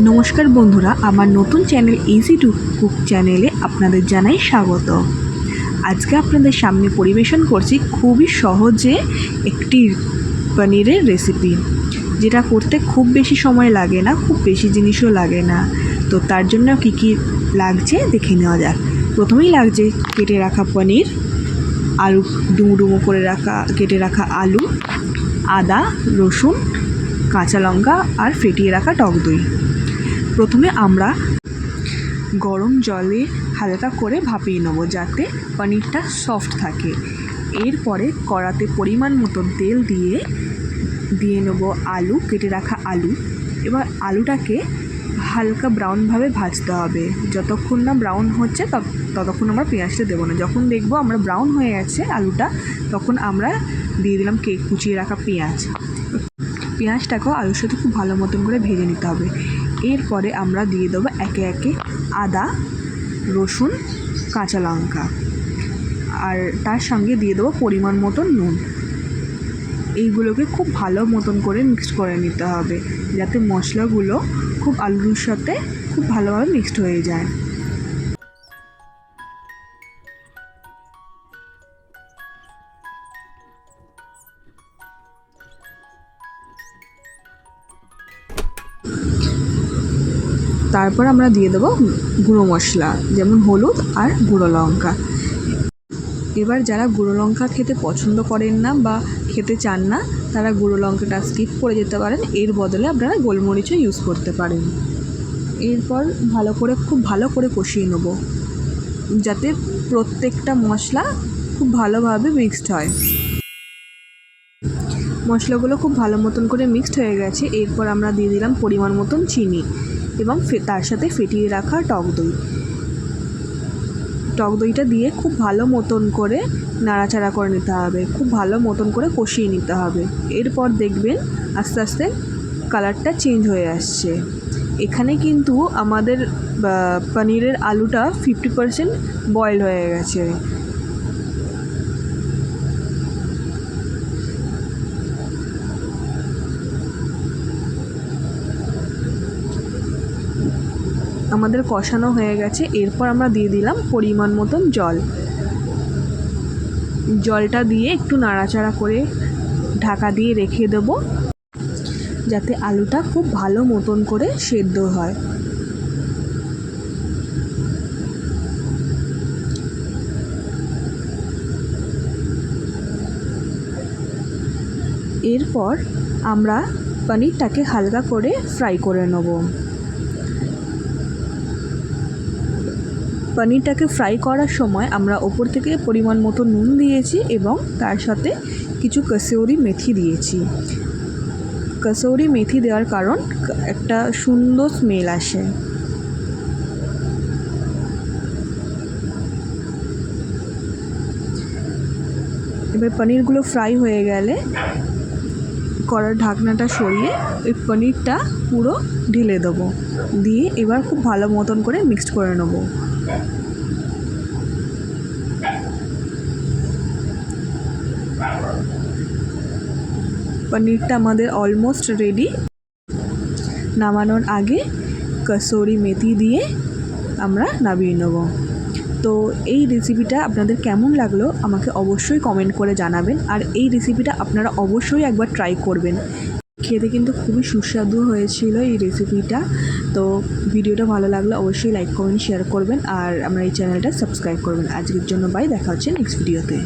নমস্কার বন্ধুরা, আমার নতুন চ্যানেল ইজি টু কুক চ্যানেলে আপনাদের জানাই স্বাগত। আজকে আপনাদের সামনে পরিবেশন করছি খুবই সহজে একটি পনিরের রেসিপি, যেটা করতে খুব বেশি সময় লাগে না, খুব বেশি জিনিসও লাগে না। তো তার জন্য কী কী লাগছে দেখে নেওয়া যাক। প্রথমেই লাগছে কেটে রাখা পনির, আলু ডুমো ডুমো করে কেটে রাখা আলু, আদা, রসুন, কাঁচা লঙ্কা আর ফেটিয়ে রাখা টক দই। প্রথমে আমরা গরম জলে হালকা করে ভাপিয়ে নেব যাতে পনিরটা সফট থাকে। এরপরে কড়াতে পরিমাণ মতো তেল দিয়ে নেব আলু, কেটে রাখা আলু। এবার আলুটাকে হালকা ব্রাউনভাবে ভাজতে হবে। যতক্ষণ না ব্রাউন হচ্ছে ততক্ষণ আমরা পেঁয়াজটা দেবো না। যখন দেখবো আমরা ব্রাউন হয়ে গেছে আলুটা, তখন আমরা দিয়ে দিলাম কুচিয়ে রাখা পেঁয়াজটাকেও আলুর সাথে খুব ভালো মতন করে ভেজে নিতে হবে। এরপরে আমরা দিয়ে দেবো একে একে আদা, রসুন, কাঁচা লঙ্কা, আর তার সঙ্গে দিয়ে দেবো পরিমাণ মতন নুন। এইগুলোকে খুব ভালো মতন করে মিক্সড করে নিতে হবে যাতে মশলাগুলো খুব আলুর সাথে খুব ভালোভাবে মিক্সড হয়ে যায়। তারপর আমরা দিয়ে দেবো গুঁড়ো মশলা, যেমন হলুদ আর গুঁড়ো লঙ্কা। এবার যারা গুঁড়ো লঙ্কা খেতে পছন্দ করেন না বা খেতে চান না, তারা গুঁড়ো লঙ্কাটা স্কিপ করে যেতে পারেন। এর বদলে আপনারা গোলমরিচও ইউজ করতে পারেন। এরপর খুব ভালো করে কষিয়ে নেব যাতে প্রত্যেকটা মশলা খুব ভালোভাবে মিক্সড হয়। মশলাগুলো খুব ভালো মতন করে মিক্সড হয়ে গেছে। এরপর আমরা দিয়ে দিলাম পরিমাণ মতন চিনি এবং তার সাথে ফেটিয়ে রাখা টক দইটা দিয়ে খুব ভালো মতন করে নাড়াচাড়া করে নিতে হবে, খুব ভালো মতন করে কষিয়ে নিতে হবে। এরপর দেখবেন আস্তে আস্তে কালারটা চেঞ্জ হয়ে আসছে। এখানে কিন্তু আমাদের পনিরের আলুটা 50% বয়েল হয়ে গেছে। আমাদের কষানো হয়ে গেছে। এরপর আমরা দিয়ে দিলাম পরিমাণ মতন জলটা দিয়ে একটু নাড়াচাড়া করে ঢাকা দিয়ে রেখে দেবো যাতে আলুটা খুব ভালো মতন করে সেদ্ধ হয়। এরপর আমরা পনিরটাকে হালকা করে ফ্রাই করে নেব। পনিরটাকে ফ্রাই করার সময় আমরা ওপর থেকে পরিমাণ মতো নুন দিয়েছি এবং তার সাথে কিছু কসুরি মেথি দিয়েছি। কসুরি মেথি দেওয়ার কারণ একটা সুন্দর স্মেল আসে। এবার পনিরগুলো ফ্রাই হয়ে গেলে কড়ার ঢাকনাটা সরিয়ে ওই পনিরটা পুরো ঢেলে দেবো, দিয়ে এবার খুব ভালো মতন করে মিক্সড করে নেবো। পনিরটা আমাদের অলমোস্ট রেডি। নামানোর আগে কসুরি মেথি দিয়ে আমরা নামিয়ে নেব। তো এই রেসিপিটা আপনাদের কেমন লাগলো আমাকে অবশ্যই কমেন্ট করে জানাবেন, আর এই রেসিপিটা আপনারা অবশ্যই একবার ট্রাই করবেন। খেতে কিন্তু খুবই সুস্বাদু হয়েছিল এই রেসিপিটা। তো ভিডিওটা ভালো লাগলে অবশ্যই লাইক, কমেন্ট, শেয়ার করবেন, আর আমার এই চ্যানেলটা সাবস্ক্রাইব করবেন। আজকের জন্য বাই, দেখা হচ্ছে নেক্সট ভিডিওতে।